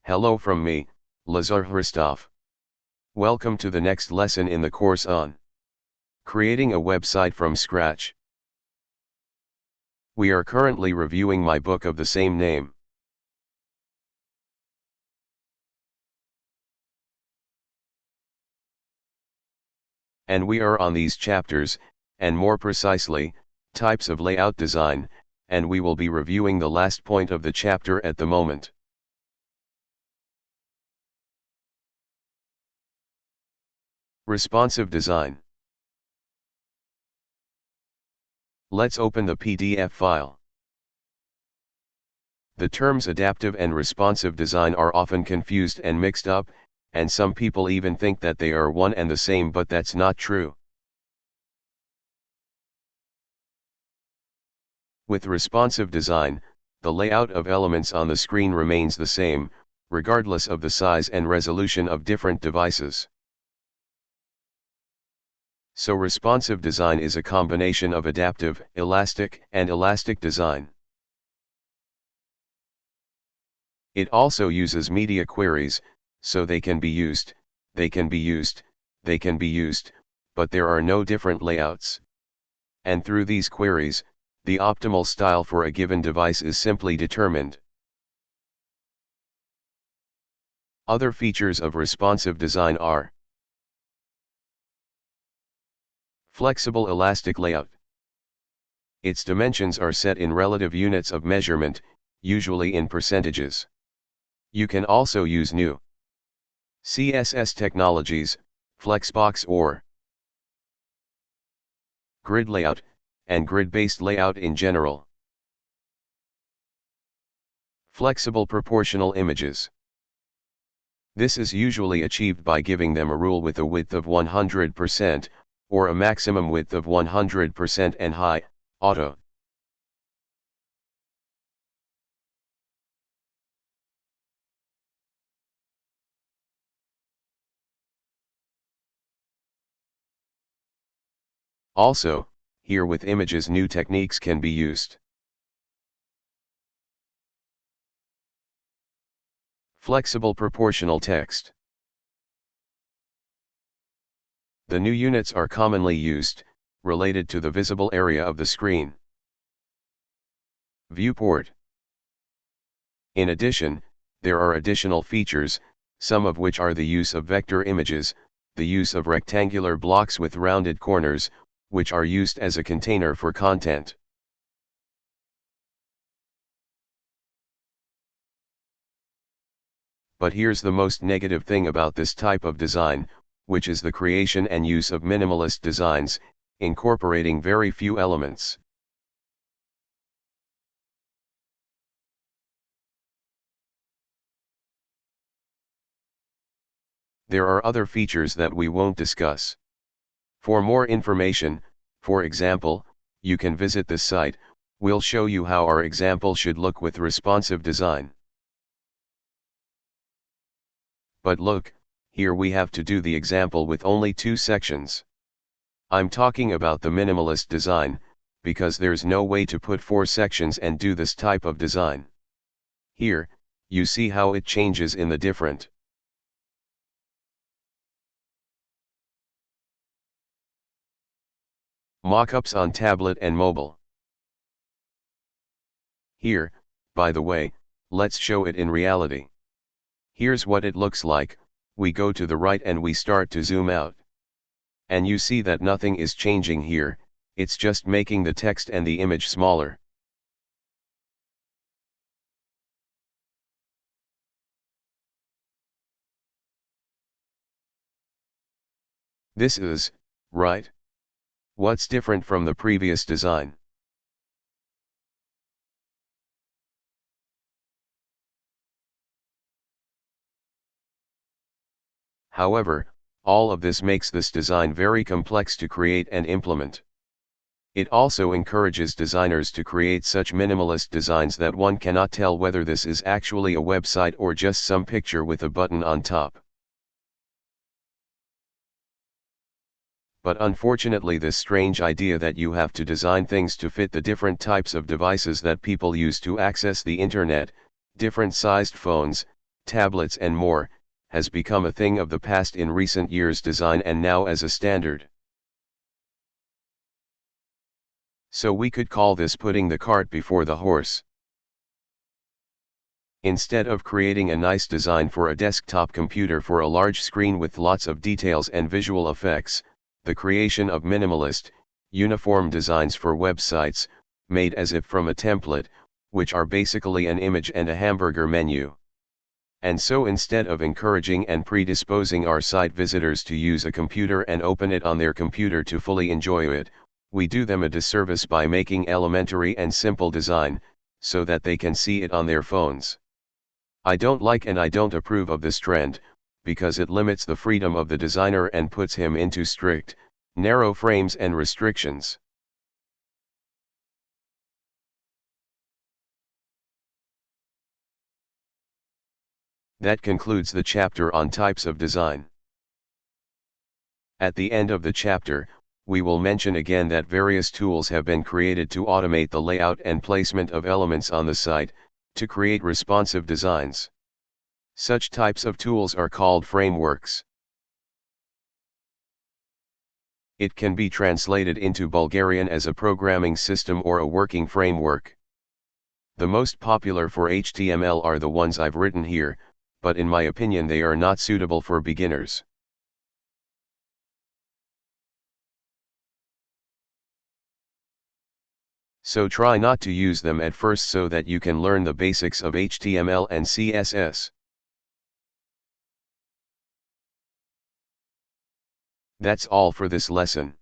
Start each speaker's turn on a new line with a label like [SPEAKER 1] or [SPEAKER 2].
[SPEAKER 1] Hello from me, Lazarus. Welcome to the next lesson in the course on creating a website from scratch. We are currently reviewing my book of the same name. And we are on these chapters, and more precisely, types of layout design, and we will be reviewing the last point of the chapter at the moment. Responsive design. Let's open the PDF file. The terms adaptive and responsive design are often confused and mixed up, and some people even think that they are one and the same, but that's not true. With responsive design, the layout of elements on the screen remains the same, regardless of the size and resolution of different devices. So responsive design is a combination of adaptive, elastic, and elastic design. It also uses media queries, so they can be used, but there are no different layouts. And through these queries, the optimal style for a given device is simply determined. Other features of responsive design are flexible elastic layout. Its dimensions are set in relative units of measurement, usually in percentages. You can also use new CSS technologies, Flexbox or grid layout, and grid-based layout in general. Flexible proportional images. This is usually achieved by giving them a rule with a width of 100%, or a maximum width of 100% and high, auto. Also, here with images new techniques can be used. Flexible proportional text. The new units are commonly used, related to the visible area of the screen. Viewport. In addition, there are additional features, some of which are the use of vector images, the use of rectangular blocks with rounded corners, which are used as a container for content. But here's the most negative thing about this type of design, which is the creation and use of minimalist designs, incorporating very few elements. There are other features that we won't discuss. For more information, for example, you can visit this site. We'll show you how our example should look with responsive design. But look, here we have to do the example with only 2 sections. I'm talking about the minimalist design, because there's no way to put 4 sections and do this type of design. Here, you see how it changes in the different mockups on tablet and mobile. Here, by the way, let's show it in reality. Here's what it looks like. We go to the right and we start to zoom out. And you see that nothing is changing here, it's just making the text and the image smaller. This is, right? What's different from the previous design? However, all of this makes this design very complex to create and implement. It also encourages designers to create such minimalist designs that one cannot tell whether this is actually a website or just some picture with a button on top. But unfortunately, this strange idea that you have to design things to fit the different types of devices that people use to access the internet, different sized phones, tablets and more, has become a thing of the past in recent years design and now as a standard. So we could call this putting the cart before the horse. Instead of creating a nice design for a desktop computer for a large screen with lots of details and visual effects, the creation of minimalist, uniform designs for websites, made as if from a template, which are basically an image and a hamburger menu. And so instead of encouraging and predisposing our site visitors to use a computer and open it on their computer to fully enjoy it, we do them a disservice by making elementary and simple design, so that they can see it on their phones. I don't like and I don't approve of this trend, because it limits the freedom of the designer and puts him into strict, narrow frames and restrictions. That concludes the chapter on types of design. At the end of the chapter, we will mention again that various tools have been created to automate the layout and placement of elements on the site, to create responsive designs. Such types of tools are called frameworks. It can be translated into Bulgarian as a programming system or a working framework. The most popular for HTML are the ones I've written here, but in my opinion they are not suitable for beginners. So try not to use them at first so that you can learn the basics of HTML and CSS. That's all for this lesson.